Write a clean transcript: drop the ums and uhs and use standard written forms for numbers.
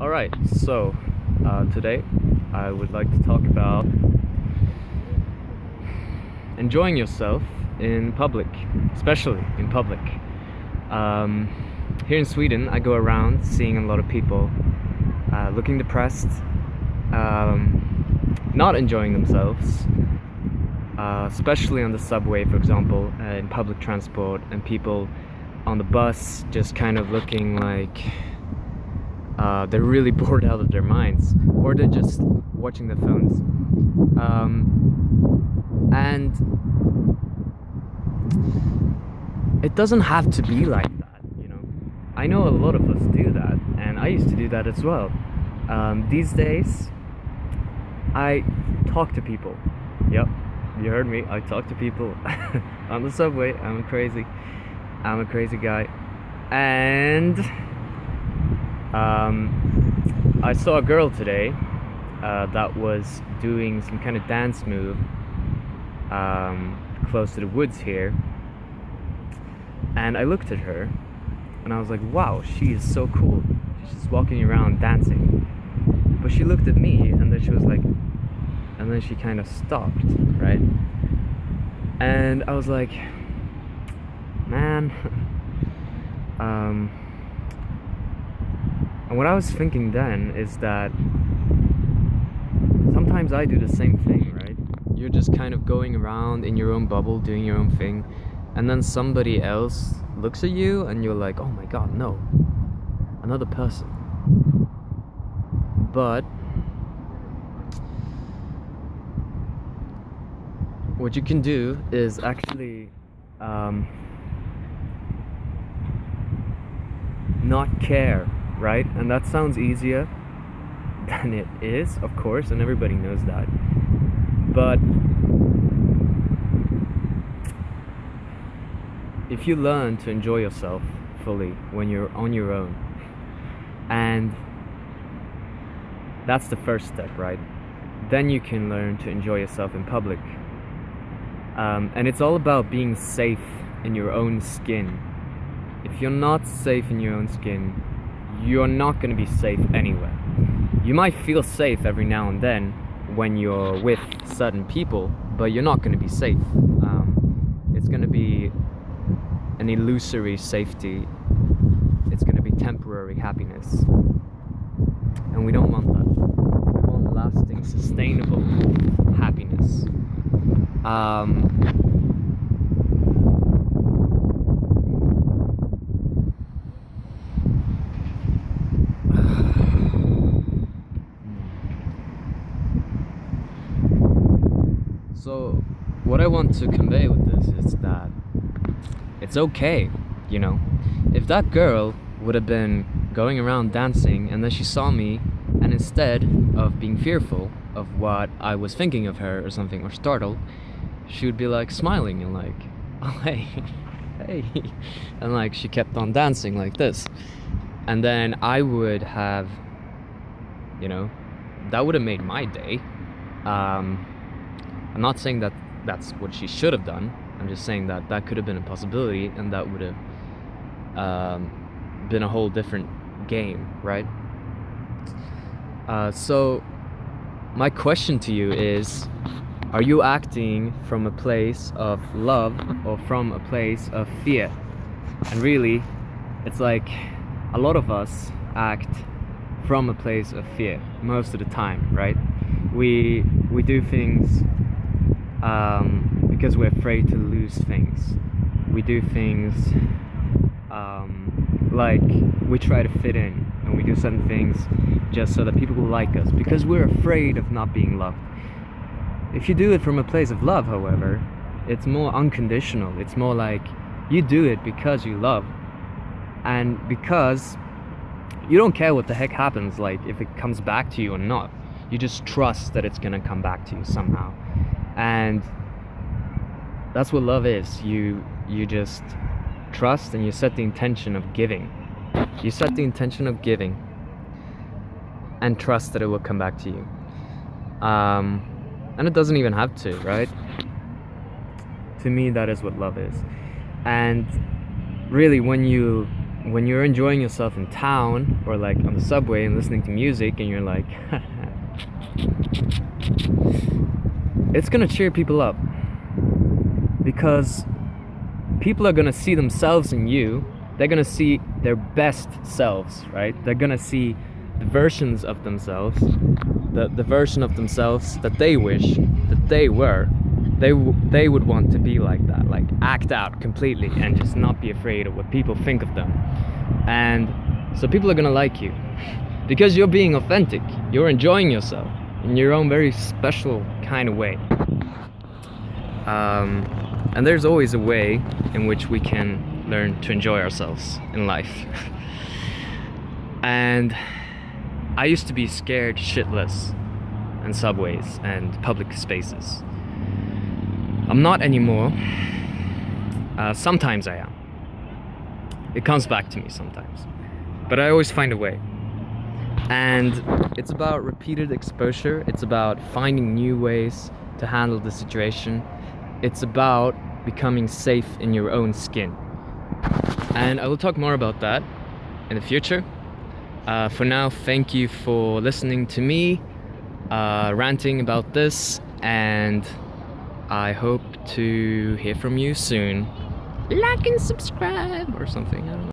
Alright, so today I would like to talk about enjoying yourself in public, especially in public. Um, Here in Sweden, I go around seeing a lot of people looking depressed, not enjoying themselves, especially on the subway, for example, in public transport, and people on the bus just kind of looking like they're really bored out of their minds, or they're just watching their phones. And it doesn't have to be like that. I know a lot of us do that, and I used to do that as well. These days, I talk to people. Yep, you heard me. I talk to people on the subway. I'm a crazy guy. And I saw a girl today that was doing some kind of dance move close to the woods here. And I looked at her and I was like, wow, she is so cool. She's just walking around dancing. But she looked at me and then she was like, and then she kind of stopped, right? And I was like, man. And what I was thinking then is that sometimes I do the same thing, right? You're just kind of going around in your own bubble, doing your own thing, and then somebody else looks at you and you're like, oh my god, no, another person. But what you can do is actually not care, right? And that sounds easier than it is, of course, and everybody knows that. But if you learn to enjoy yourself fully when you're on your own, and that's the first step, right? Then you can learn to enjoy yourself in public. And it's all about being safe in your own skin. If you're not safe in your own skin, you're not going to be safe anywhere. You might feel safe every now and then when you're with certain people, but you're not going to be safe. It's going to be an illusory safety. It's going to be temporary happiness. And we don't want that. We want lasting, sustainable happiness. So, what I want to convey with this is that it's okay, If that girl would have been going around dancing and then she saw me, and instead of being fearful of what I was thinking of her or something, or startled, she would be like smiling and like, oh hey, hey, and like she kept on dancing like this. And then I would have, that would have made my day. I'm not saying that that's what she should have done. I'm just saying that that could have been a possibility, and that would have been a whole different game, right? So my question to you is, are you acting from a place of love or from a place of fear? And really, it's like a lot of us act from a place of fear most of the time, right? We do things because we're afraid to lose things. We do things like we try to fit in, and we do certain things just so that people will like us because we're afraid of not being loved. If you do it from a place of love, however, it's more unconditional. It's more like you do it because you love, and because you don't care what the heck happens, like if it comes back to you or not. You just trust that it's gonna come back to you somehow. And that's what love is. You just trust, and you set the intention of giving. You set the intention of giving and trust that it will come back to you. And it doesn't even have to, right? To me, that is what love is. And really, when you when you're enjoying yourself in town or like on the subway and listening to music and you're like it's gonna cheer people up, because people are gonna see themselves in you. They're gonna see their best selves, right? They're gonna see the versions of themselves, the version of themselves that they wish that they were. They would want to be like that, like act out completely and just not be afraid of what people think of them. And so people are gonna like you because you're being authentic. You're enjoying yourself in your own very special kind of way. And there's always a way in which we can learn to enjoy ourselves in life. And I used to be scared shitless in subways and public spaces. I'm not anymore. Sometimes I am. It comes back to me sometimes. But I always find a way. And it's about repeated exposure. It's about finding new ways to handle the situation. It's about becoming safe in your own skin. And I will talk more about that in the future. For now, thank you for listening to me ranting about this, and I hope to hear from you soon. Like and subscribe or something, I don't know.